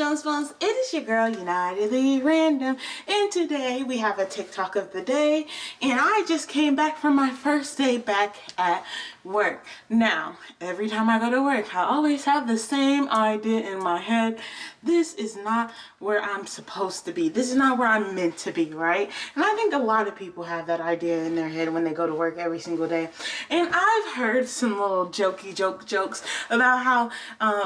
Jones Bones? It is your girl, Unitedly Random, and today we have a TikTok of the day, and I just came back from my first day back at work. Now, every time I go to work, I always have the same idea in my head. This is not where I'm supposed to be. This is not where I'm meant to be, right? And I think a lot of people have that idea in their head when they go to work every single day. And I've heard some little jokes about how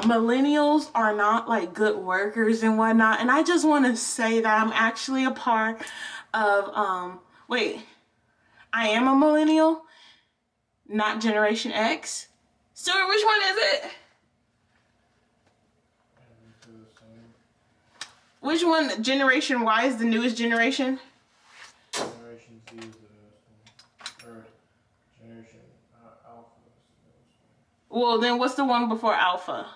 millennials are not like good workers and whatnot. And I just want to say that I'm actually a part of, I am a millennial, not Generation X. Stuart, which one is it? Which one? Generation Y is the newest generation? Generation Z is the newest one. Or Generation Alpha is the newest one. Well, then what's the one before Alpha?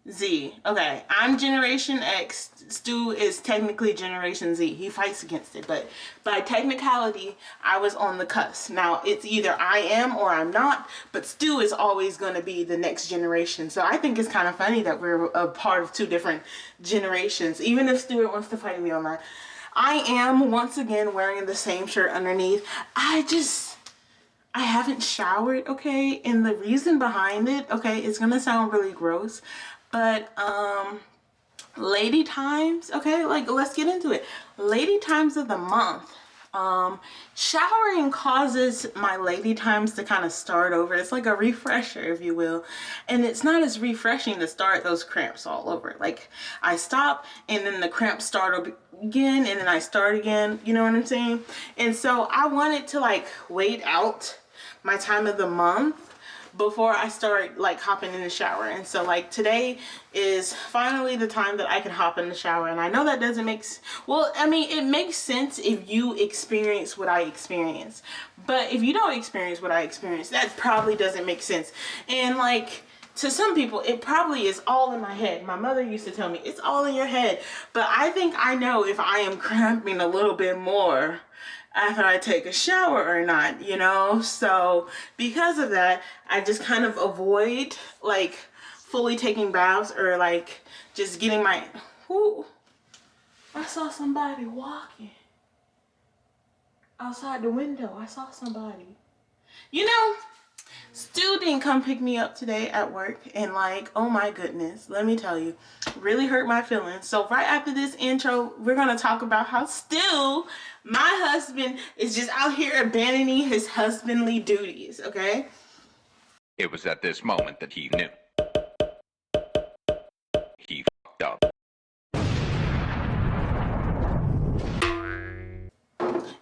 Z. Okay, I'm Generation X. Stu is technically Generation Z. He fights against it, but by technicality, I was on the cusp. Now, it's either I am or I'm not, but Stu is always going to be the next generation. So I think it's kind of funny that we're a part of two different generations, even if Stuart wants to fight me on that. I am, once again, wearing the same shirt underneath. I haven't showered, okay? And the reason behind it, okay, it's going to sound really gross, but lady times, okay, like let's get into it. Lady times of the month. Showering causes my lady times to kind of start over. It's like a refresher, if you will. And it's not as refreshing to start those cramps all over. Like I stop and then the cramps start again and then I start again. You know what I'm saying? And so I wanted to like wait out my time of the month before I start like hopping in the shower. And so like today is finally the time that I can hop in the shower. And I know that doesn't make well, I mean, it makes sense if you experience what I experience, but if you don't experience what I experience, that probably doesn't make sense. And like to some people, it probably is all in my head. My mother used to tell me it's all in your head, but I think I know if I am cramping a little bit more after I take a shower or not, you know? So because of that, I just kind of avoid like fully taking baths or like just getting my, whoo, I saw somebody walking outside the window. I saw somebody. You know, Stu didn't come pick me up today at work, and like, oh my goodness, let me tell you, really hurt my feelings. So right after this intro, we're gonna talk about how Stu, my husband, is just out here abandoning his husbandly duties, okay? It was at this moment that he knew. He fucked up.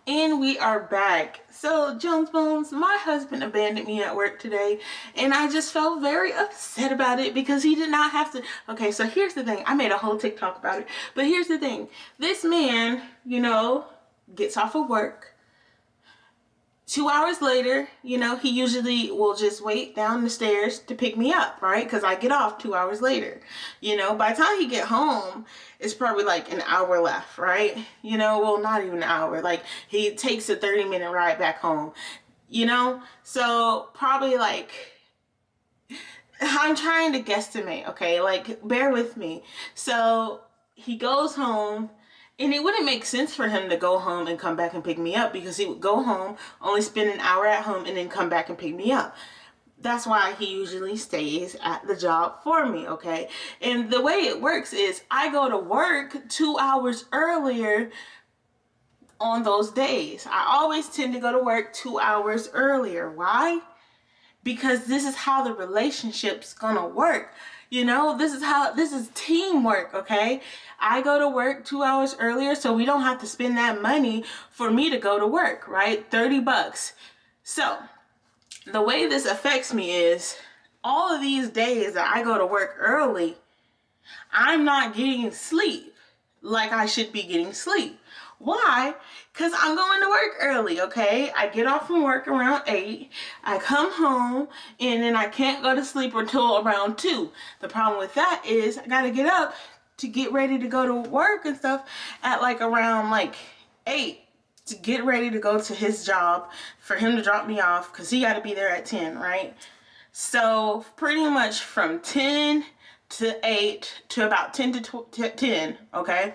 And we are back. So Jones Bones, my husband abandoned me at work today, and I just felt very upset about it because he did not have to. Okay, so here's the thing. I made a whole TikTok about it, but here's the thing. This man, you know, gets off of work. 2 hours later, you know, he usually will just wait down the stairs to pick me up, right? Because I get off 2 hours later. You know, by the time he get home, it's probably like an hour left, right? You know, well, not even an hour. Like, he takes a 30-minute ride back home, you know? So, probably like, I'm trying to guesstimate, okay? Like, bear with me. So, he goes home. And it wouldn't make sense for him to go home and come back and pick me up because he would go home, only spend an hour at home, and then come back and pick me up. That's why he usually stays at the job for me, okay? And the way it works is I go to work 2 hours earlier on those days. I always tend to go to work 2 hours earlier. Why? Because this is how the relationship's gonna work. You know, this is teamwork, okay? I go to work 2 hours earlier so we don't have to spend that money for me to go to work, right? 30 bucks. So the way this affects me is all of these days that I go to work early, I'm not getting sleep like I should be getting sleep. Why? Because I'm going to work early, okay? I get off from work around 8. I come home, and then I can't go to sleep until around 2. The problem with that is I got to get up to get ready to go to work and stuff at like around like 8 to get ready to go to his job for him to drop me off because he got to be there at 10, right? So pretty much from 10 to 8 to about 10 to 10, okay?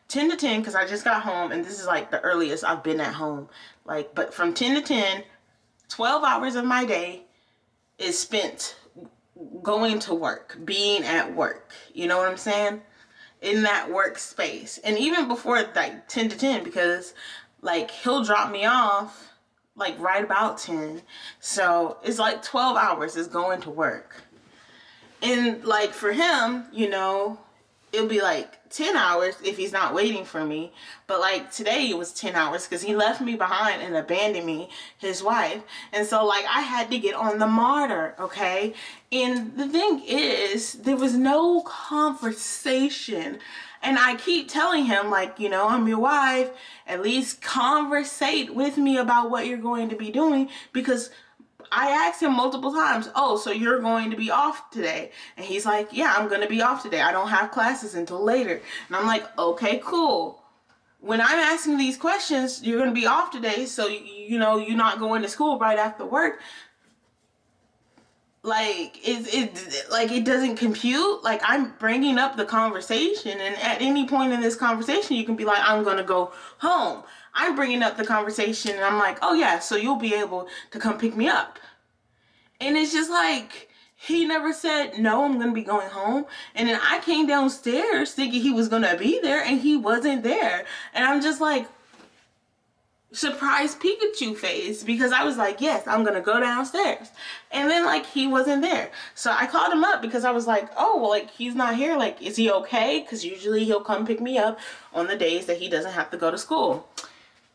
10 to 10 because I just got home, and this is like the earliest I've been at home. Like, but from 10 to 10, 12 hours of my day is spent going to work, being at work. You know what I'm saying? In that workspace. And even before like 10 to 10, because like he'll drop me off like right about 10. So it's like 12 hours is going to work. And like for him, you know, it'll be like 10 hours if he's not waiting for me. But like today it was 10 hours because he left me behind and abandoned me, his wife. And so like I had to get on the MARTA, okay? And the thing is, there was no conversation. And I keep telling him, like, you know, I'm your wife. At least conversate with me about what you're going to be doing, because I asked him multiple times, oh, so you're going to be off today? And he's like, yeah, I'm going to be off today. I don't have classes until later. And I'm like, okay, cool. When I'm asking these questions, you're going to be off today, so, you know, you're not going to school right after work. Like, it doesn't compute. Like, I'm bringing up the conversation, and at any point in this conversation, you can be like, I'm going to go home. I'm bringing up the conversation, and I'm like, oh, yeah, so you'll be able to come pick me up. And it's just like, he never said, no, I'm going to be going home. And then I came downstairs thinking he was going to be there, and he wasn't there. And I'm just like, surprise Pikachu face, because I was like, yes, I'm going to go downstairs. And then, like, he wasn't there. So I called him up because I was like, oh, well, like, he's not here. Like, is he okay? Because usually he'll come pick me up on the days that he doesn't have to go to school.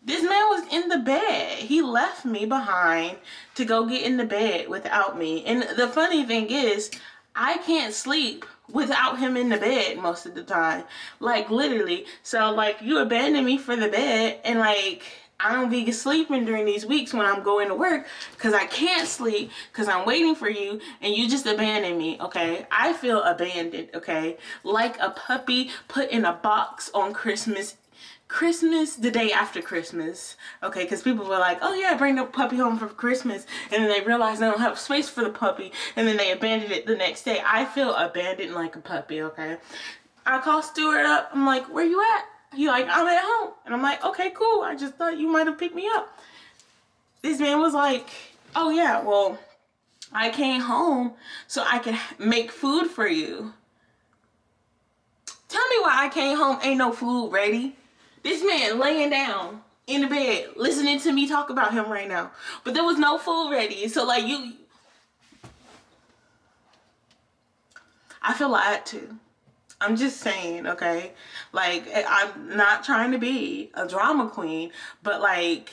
This man was in the bed. He left me behind to go get in the bed without me. And the funny thing is, I can't sleep without him in the bed most of the time. Like, literally. So, like, you abandon me for the bed, and, like, I don't be sleeping during these weeks when I'm going to work because I can't sleep because I'm waiting for you, and you just abandon me, okay? I feel abandoned, okay? Like a puppy put in a box on Christmas, the day after Christmas, okay? Because people were like, oh yeah, bring the puppy home for Christmas, and then they realize they don't have space for the puppy, and then they abandon it the next day. I feel abandoned like a puppy, okay? I call Stuart up. I'm like, where you at? He like, I'm at home. And I'm like, okay, cool. I just thought you might have picked me up. This man was like, oh yeah, well, I came home so I could make food for you. Tell me why I came home ain't no food ready. This man laying down in the bed, listening to me talk about him right now. But there was no food ready. So like I feel lied to. I'm just saying, okay? Like, I'm not trying to be a drama queen, but like,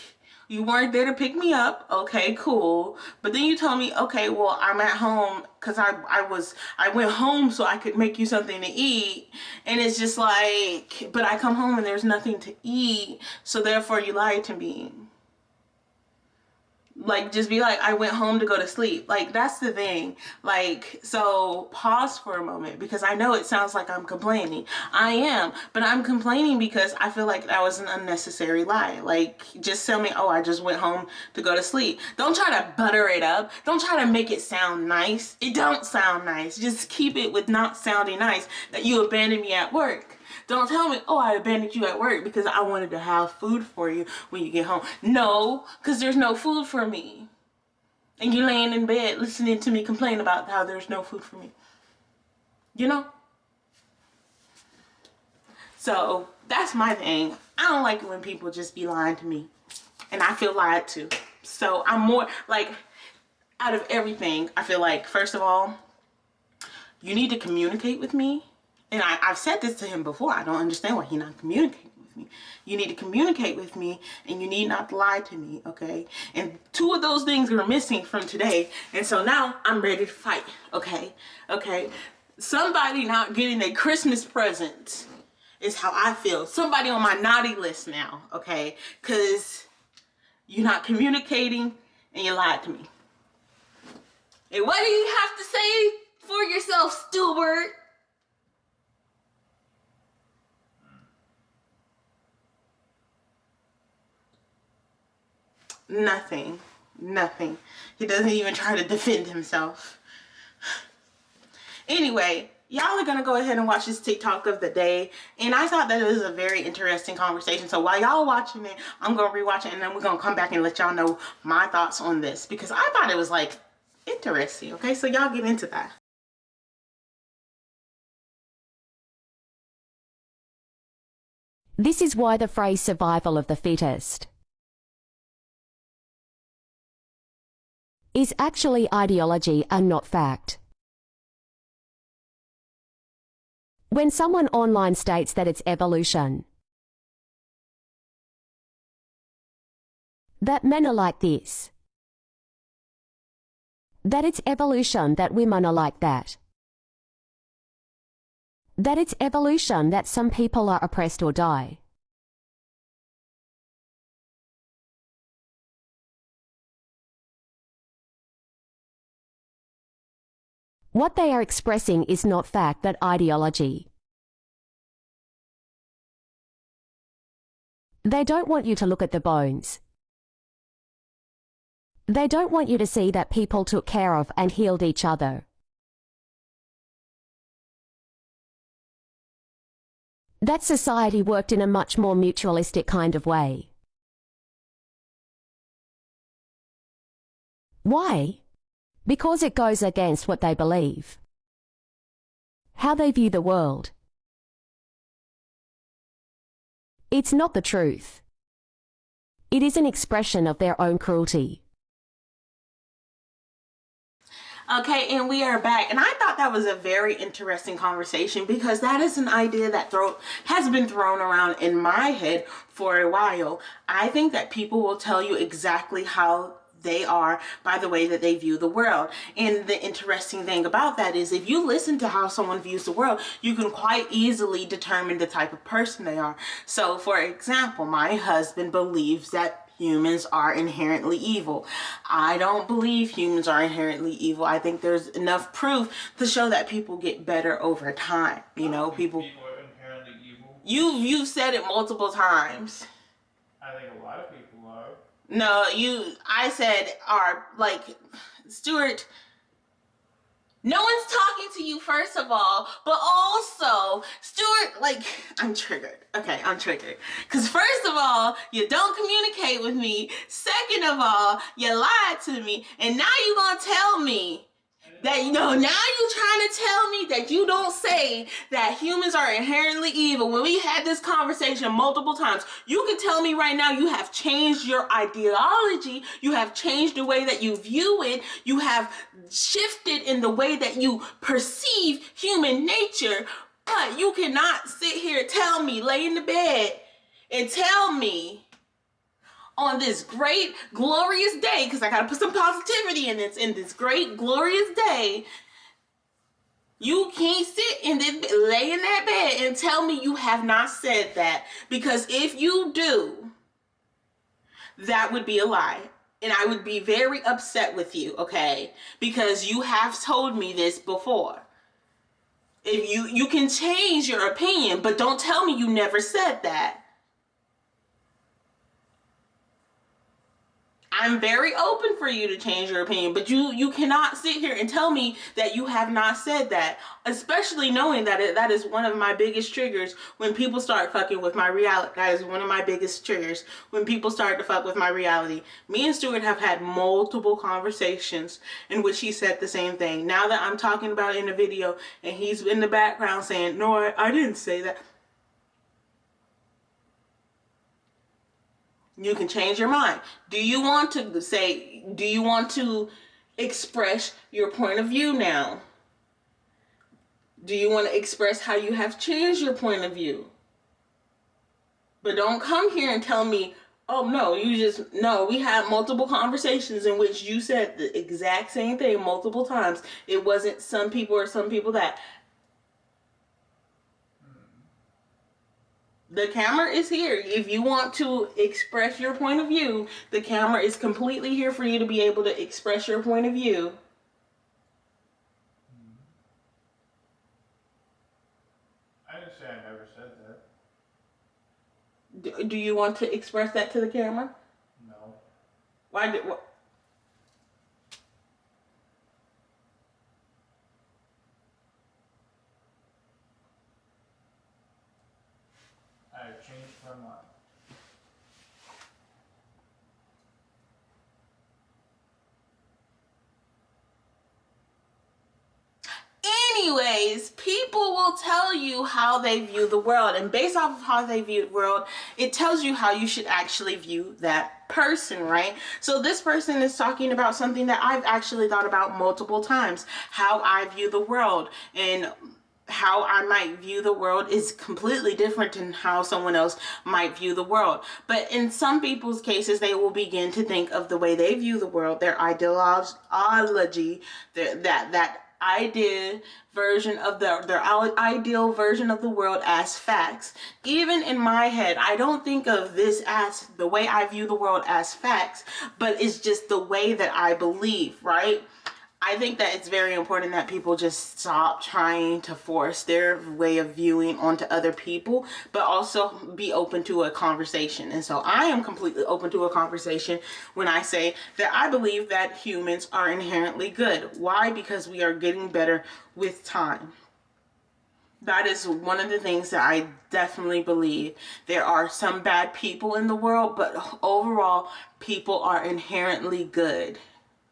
you weren't there to pick me up. Okay, cool. But then you told me, okay, well, I'm at home because I went home so I could make you something to eat. And it's just like, but I come home and there's nothing to eat. So therefore you lied to me. Like, just be like, I went home to go to sleep. Like, that's the thing. Like, so pause for a moment, because I know it sounds like I'm complaining. I am, but I'm complaining because I feel like that was an unnecessary lie. Like, just tell me, oh, I just went home to go to sleep. Don't try to butter it up. Don't try to make it sound nice. It don't sound nice. Just keep it with not sounding nice that you abandoned me at work. Don't tell me, oh, I abandoned you at work because I wanted to have food for you when you get home. No, because there's no food for me. And you're laying in bed listening to me complain about how there's no food for me. You know? So, that's my thing. I don't like it when people just be lying to me. And I feel lied to. So, I'm more, like, out of everything, I feel like, first of all, you need to communicate with me. And I've said this to him before. I don't understand why he's not communicating with me. You need to communicate with me, and you need not to lie to me, okay? And 2 of those things are missing from today. And so now I'm ready to fight, okay? Okay? Somebody not getting a Christmas present is how I feel. Somebody on my naughty list now, okay? Because you're not communicating, and you lied to me. And what do you have to say for yourself, Stuart? Nothing. He doesn't even try to defend himself. Anyway, y'all are going to go ahead and watch this TikTok of the day. And I thought that it was a very interesting conversation. So while y'all watching it, I'm going to rewatch it, and then we're going to come back and let y'all know my thoughts on this, because I thought it was like interesting. Okay, so y'all get into that. This is why the phrase survival of the fittest is actually ideology and not fact. When someone online states that it's evolution, that men are like this, that it's evolution that women are like that, that it's evolution that some people are oppressed or die, what they are expressing is not fact but ideology. They don't want you to look at the bones. They don't want you to see that people took care of and healed each other. That society worked in a much more mutualistic kind of way. Why? Because it goes against what they believe, how they view the world. It's not the truth. It is an expression of their own cruelty. Okay, and we are back, and I thought that was a very interesting conversation, because that is an idea that has been thrown around in my head for a while. I think that people will tell you exactly how they are by the way that they view the world. And the interesting thing about that is, if you listen to how someone views the world, you can quite easily determine the type of person they are. So for example, my husband believes that humans are inherently evil. I don't believe humans are inherently evil. I think there's enough proof to show that people get better over time. You know, people are inherently evil. You've said it multiple times. I think a lot of people are. No, I said are, like, Stuart, no one's talking to you, first of all, but also, Stuart, like, I'm triggered. Okay, I'm triggered. Because first of all, you don't communicate with me. Second of all, you lied to me. And now you're going to tell me that, now you're trying to tell me that you don't say that humans are inherently evil. When we had this conversation multiple times, you can tell me right now you have changed your ideology. You have changed the way that you view it. You have shifted in the way that you perceive human nature. But you cannot sit here and tell me, lay in the bed and tell me on this great, glorious day, because I got to put some positivity in this great, glorious day, you can't sit lay in that bed and tell me you have not said that. Because if you do, that would be a lie. And I would be very upset with you, okay? Because you have told me this before. If you can change your opinion, but don't tell me you never said that. I'm very open for you to change your opinion, but you cannot sit here and tell me that you have not said that, especially knowing that that is one of my biggest triggers when people start fucking with my reality. That is one of my biggest triggers when people start to fuck with my reality. Me and Stuart have had multiple conversations in which he said the same thing. Now that I'm talking about it in a video and he's in the background saying, no, I didn't say that. You can change your mind. Do you want to express your point of view now? Do you want to express how you have changed your point of view? But don't come here and tell me, oh no, we had multiple conversations in which you said the exact same thing multiple times. It wasn't some people or some people that. The camera is here. If you want to express your point of view, the camera is completely here for you to be able to express your point of view. I didn't say I never said that. Do you want to express that to the camera? No. Why did what? I have changed my mind. Anyways, people will tell you how they view the world, and based off of how they view the world, it tells you how you should actually view that person, right? So this person is talking about something that I've actually thought about multiple times, how I view the world, and how I might view the world is completely different than how someone else might view the world. But in some people's cases, they will begin to think of the way they view the world, their ideology, that idea version of their ideal version of the world as facts. Even in my head, I don't think of this as the way I view the world as facts, but it's just the way that I believe, right? I think that it's very important that people just stop trying to force their way of viewing onto other people, but also be open to a conversation. And so I am completely open to a conversation when I say that I believe that humans are inherently good. Why? Because we are getting better with time. That is one of the things that I definitely believe. There are some bad people in the world, but overall, people are inherently good.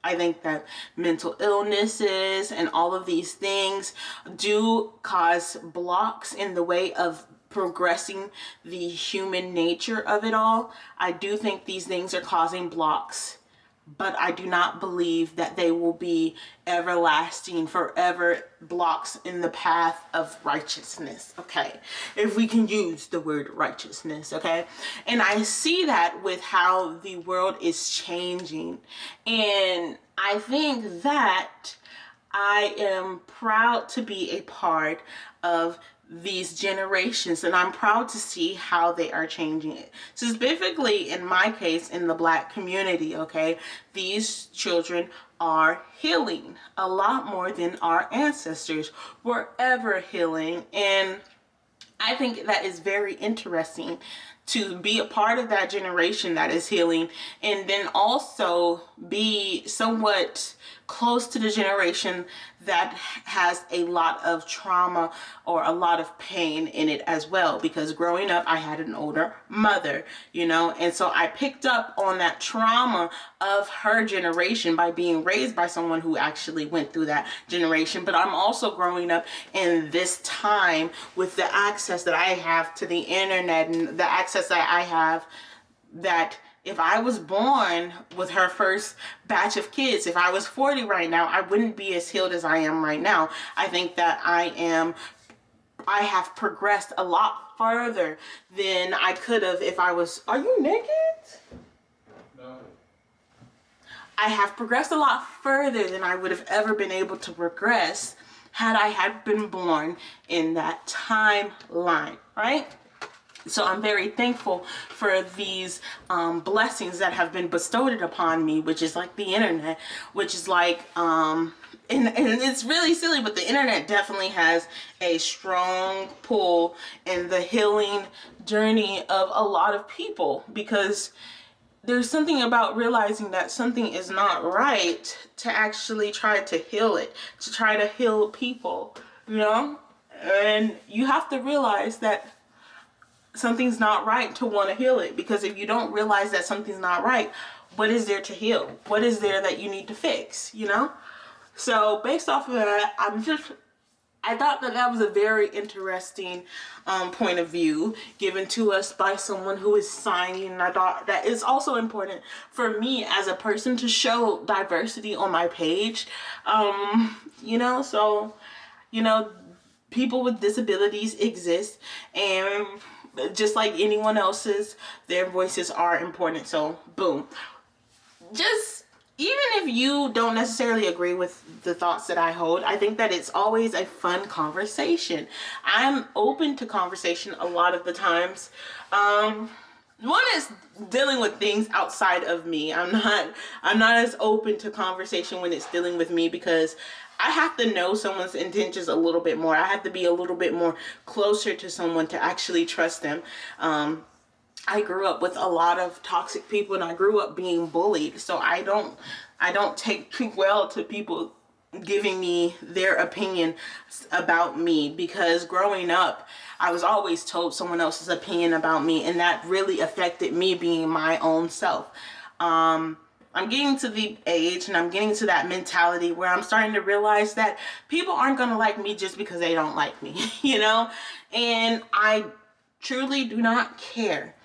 I think that mental illnesses and all of these things do cause blocks in the way of progressing the human nature of it all. I do think these things are causing blocks, but I do not believe that they will be everlasting, forever blocks in the path of righteousness, okay? If we can use the word righteousness, okay? And I see that with how the world is changing. And I think that I am proud to be a part of these generations, and I'm proud to see how they are changing it. Specifically in my case, in the Black community, okay, these children are healing a lot more than our ancestors were ever healing. And I think that is very interesting to be a part of that generation that is healing, and then also be somewhat close to the generation that has a lot of trauma or a lot of pain in it as well. Because growing up, I had an older mother, you know, and so I picked up on that trauma of her generation by being raised by someone who actually went through that generation. But I'm also growing up in this time with the access that I have to the internet and the access that I have, that if I was born with her first batch of kids, if I was 40 right now, I wouldn't be as healed as I am right now. I think that I have progressed a lot further than I could have if I was, are you naked? No. I have progressed a lot further than I would have ever been able to progress had I had been born in that timeline, right? So I'm very thankful for these blessings that have been bestowed upon me, which is like the internet, which is like, and it's really silly, but the internet definitely has a strong pull in the healing journey of a lot of people, because there's something about realizing that something is not right to actually try to heal it, to try to heal people, you know? And you have to realize that something's not right to want to heal it, because if you don't realize that something's not right, what is there to heal? What is there that you need to fix, you know? So based off of that, I thought that that was a very interesting point of view given to us by someone who is signing. And I thought that it's also important for me as a person to show diversity on my page. You know, so, you know, people with disabilities exist, and just like anyone else's, their voices are important. So boom. Just, even if you don't necessarily agree with the thoughts that I hold, I think that it's always a fun conversation. I'm open to conversation a lot of the times. One is dealing with things outside of me. I'm not as open to conversation when it's dealing with me, because I have to know someone's intentions a little bit more. I have to be a little bit more closer to someone to actually trust them. I grew up with a lot of toxic people, and I grew up being bullied. So I don't take too well to people giving me their opinion about me, because growing up, I was always told someone else's opinion about me, and that really affected me being my own self. I'm getting to the age and I'm getting to that mentality where I'm starting to realize that people aren't going to like me just because they don't like me, you know? And I truly do not care.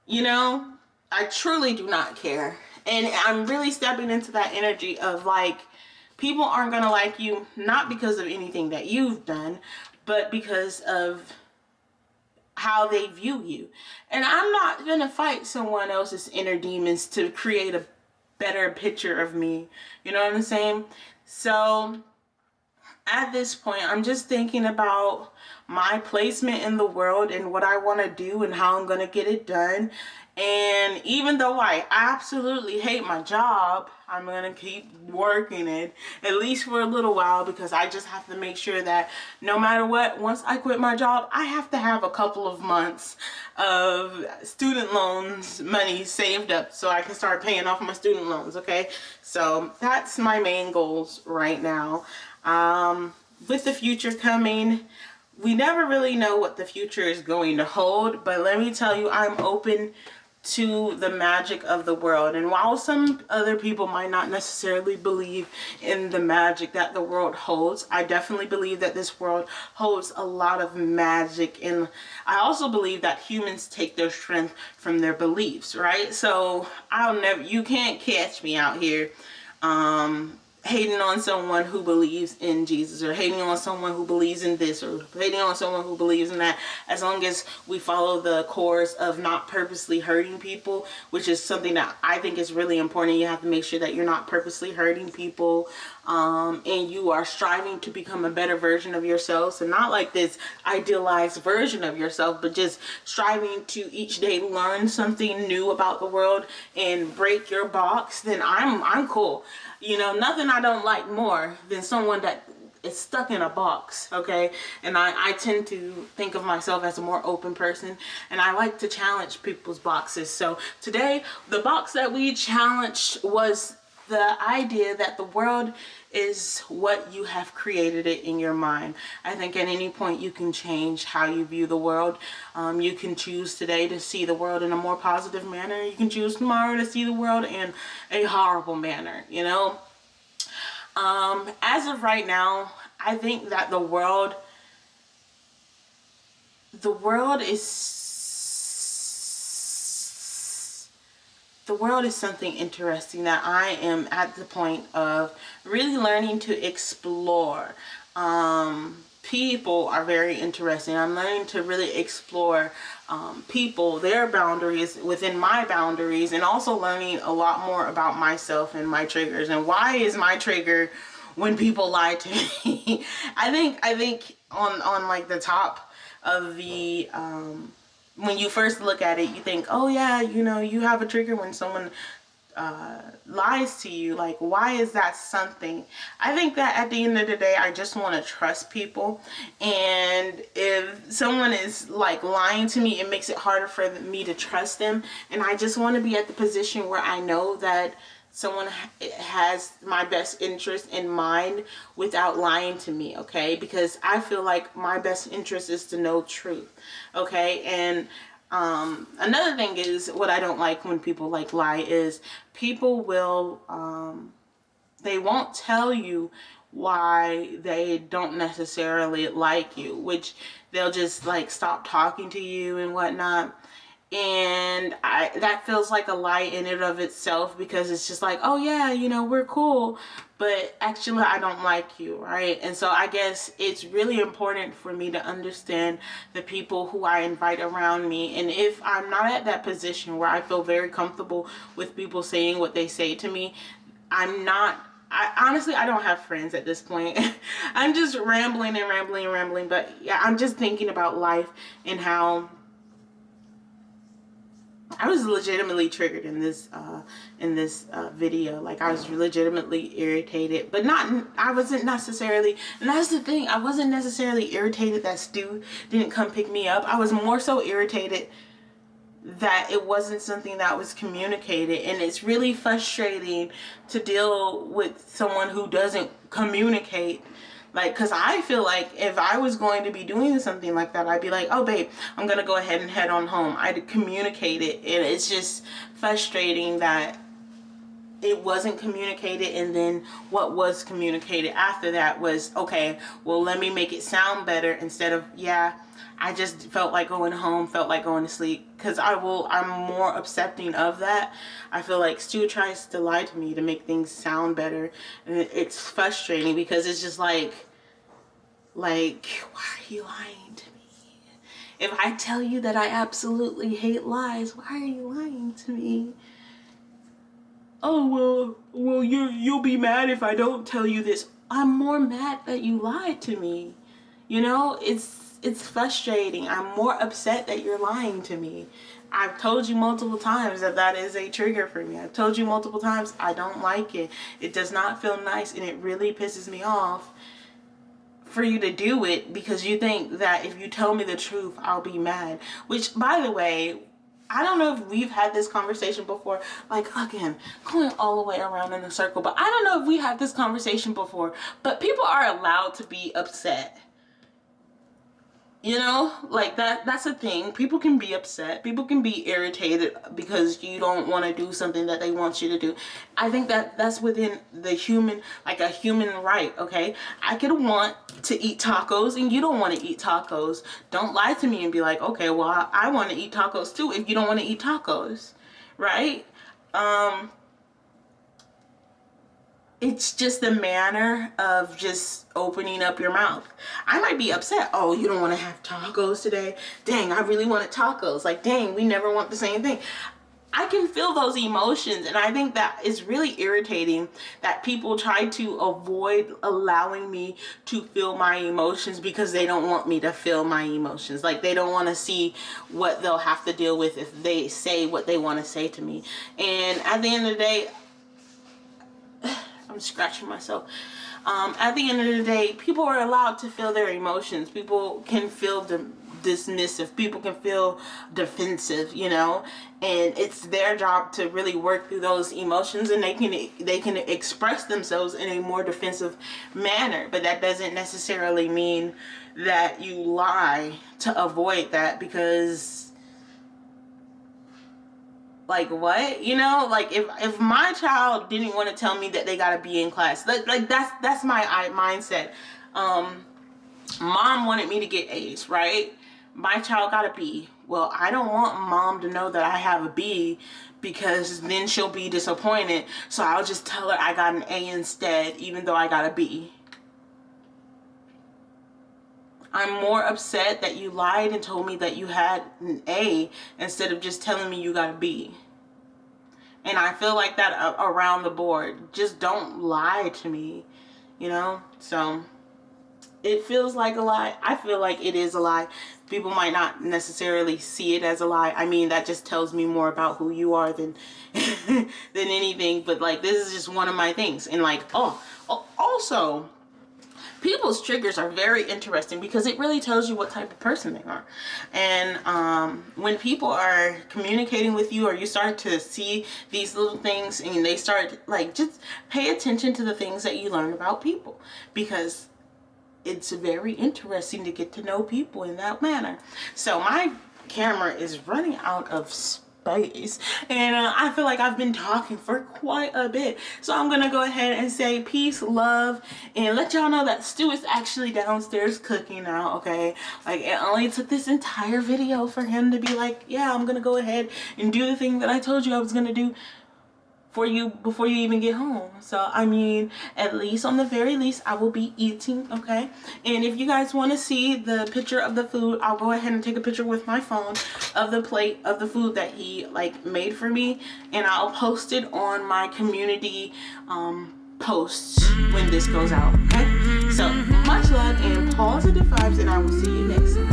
You know, I truly do not care. And I'm really stepping into that energy of like, people aren't going to like you, not because of anything that you've done, but because of how they view you. And I'm not going to fight someone else's inner demons to create a better picture of me. You know what I'm saying? So at this point, I'm just thinking about my placement in the world and what I want to do and how I'm going to get it done. And even though I absolutely hate my job, I'm going to keep working it, at least for a little while, because I just have to make sure that no matter what, once I quit my job, I have to have a couple of months of student loans money saved up so I can start paying off my student loans, okay? So that's my main goals right now. With the future coming, we never really know what the future is going to hold, but let me tell you, I'm open to the magic of the world. And while some other people might not necessarily believe in the magic that the world holds, I definitely believe that this world holds a lot of magic. And I also believe that humans take their strength from their beliefs, right? So you can't catch me out here hating on someone who believes in Jesus, or hating on someone who believes in this, or hating on someone who believes in that. As long as we follow the course of not purposely hurting people, which is something that I think is really important. You have to make sure that you're not purposely hurting people, and you are striving to become a better version of yourself. And not like this idealized version of yourself, but just striving to each day learn something new about the world and break your box. Then I'm cool. You know, nothing I don't like more than someone that is stuck in a box, okay? And I tend to think of myself as a more open person, and I like to challenge people's boxes. So today, the box that we challenged was the idea that the world is what you have created it in your mind. I think at any point you can change how you view the world. You can choose today to see the world in a more positive manner. You can choose tomorrow to see the world in a horrible manner, you know? As of right now, I think that the world is something interesting that I am at the point of really learning to explore. People are very interesting. I'm learning to really explore people, their boundaries within my boundaries, and also learning a lot more about myself and my triggers. And why is my trigger when people lie to me? I think on like the top of the when you first look at it, you think, oh yeah, you know, you have a trigger when someone lies to you. Like, why is that something? I think that at the end of the day, I just want to trust people. And if someone is like lying to me, it makes it harder for me to trust them. And I just want to be at the position where I know that someone has my best interest in mind without lying to me, okay? Because I feel like my best interest is to know truth, okay? And another thing is, what I don't like when people like lie is people will, they won't tell you why they don't necessarily like you, which they'll just like stop talking to you and whatnot. And that feels like a lie in and of itself, because it's just like, oh yeah, you know, we're cool, but actually I don't like you, right? And so I guess it's really important for me to understand the people who I invite around me. And if I'm not at that position where I feel very comfortable with people saying what they say to me, honestly, I don't have friends at this point. I'm just rambling, but yeah, I'm just thinking about life and how I was legitimately triggered in this video. Like, I was legitimately irritated, but I wasn't necessarily, and that's the thing, I wasn't necessarily irritated that Stu didn't come pick me up. I was more so irritated that it wasn't something that was communicated. And it's really frustrating to deal with someone who doesn't communicate Like, because I feel like if I was going to be doing something like that, I'd be like, oh, babe, I'm going to go ahead and head on home. I'd communicate it. And it's just frustrating that it wasn't communicated, and then what was communicated after that was, okay, well, let me make it sound better instead of, yeah, I just felt like going home, felt like going to sleep. Because I'm more accepting of that. I feel like Stu tries to lie to me to make things sound better, and it's frustrating because it's just like, why are you lying to me? If I tell you that I absolutely hate lies, why are you lying to me? Oh, well, you'll be mad if I don't tell you this. I'm more mad that you lied to me. You know, it's frustrating. I'm more upset that you're lying to me. I've told you multiple times that is a trigger for me. I've told you multiple times I don't like it. It does not feel nice, and it really pisses me off for you to do it because you think that if you tell me the truth, I'll be mad. Which, by the way, I don't know if we've had this conversation before. Like, again, going all the way around in a circle, but I don't know if we had this conversation before. But people are allowed to be upset. You know, like that's a thing. People can be upset. People can be irritated because you don't want to do something that they want you to do. I think that's within the human, like a human right, okay? I could want to eat tacos and you don't want to eat tacos. Don't lie to me and be like, okay, well, I want to eat tacos too if you don't want to eat tacos, right? It's just the manner of just opening up your mouth. I might be upset. Oh, you don't want to have tacos today? Dang, I really wanted tacos. Like, dang, we never want the same thing. I can feel those emotions, and I think that is really irritating that people try to avoid allowing me to feel my emotions because they don't want me to feel my emotions. Like, they don't want to see what they'll have to deal with if they say what they want to say to me. And at the end of the day, I'm scratching myself. At the end of the day, people are allowed to feel their emotions. People can feel dismissive. People can feel defensive, you know, and it's their job to really work through those emotions, and they can express themselves in a more defensive manner. But that doesn't necessarily mean that you lie to avoid that, because like, what? You know, like if my child didn't want to tell me that they gotta be in class, like that's my mindset. Mom wanted me to get A's, right? My child got a B. Well, I don't want mom to know that I have a B, because then she'll be disappointed. So I'll just tell her I got an A instead, even though I got a B. I'm more upset that you lied and told me that you had an A instead of just telling me you got a B. And I feel like that around the board. Just don't lie to me, you know? So it feels like a lie. I feel like it is a lie. People might not necessarily see it as a lie. I mean, that just tells me more about who you are than than anything. But like, this is just one of my things. And like, also, people's triggers are very interesting because it really tells you what type of person they are. And when people are communicating with you, or you start to see these little things and they start, like, just pay attention to the things that you learn about people, because it's very interesting to get to know people in that manner. So my camera is running out of space, and I feel like I've been talking for quite a bit, so I'm gonna go ahead and say peace, love, and let y'all know that Stu is actually downstairs cooking now. Okay, like, it only took this entire video for him to be like, yeah, I'm gonna go ahead and do the thing that I told you I was gonna do for you before you even get home. So I mean, at least, on the very least, I will be eating, okay? And if you guys want to see the picture of the food, I'll go ahead and take a picture with my phone of the plate of the food that he like made for me, and I'll post it on my community posts when this goes out, okay? So much love and positive vibes, and I will see you next time.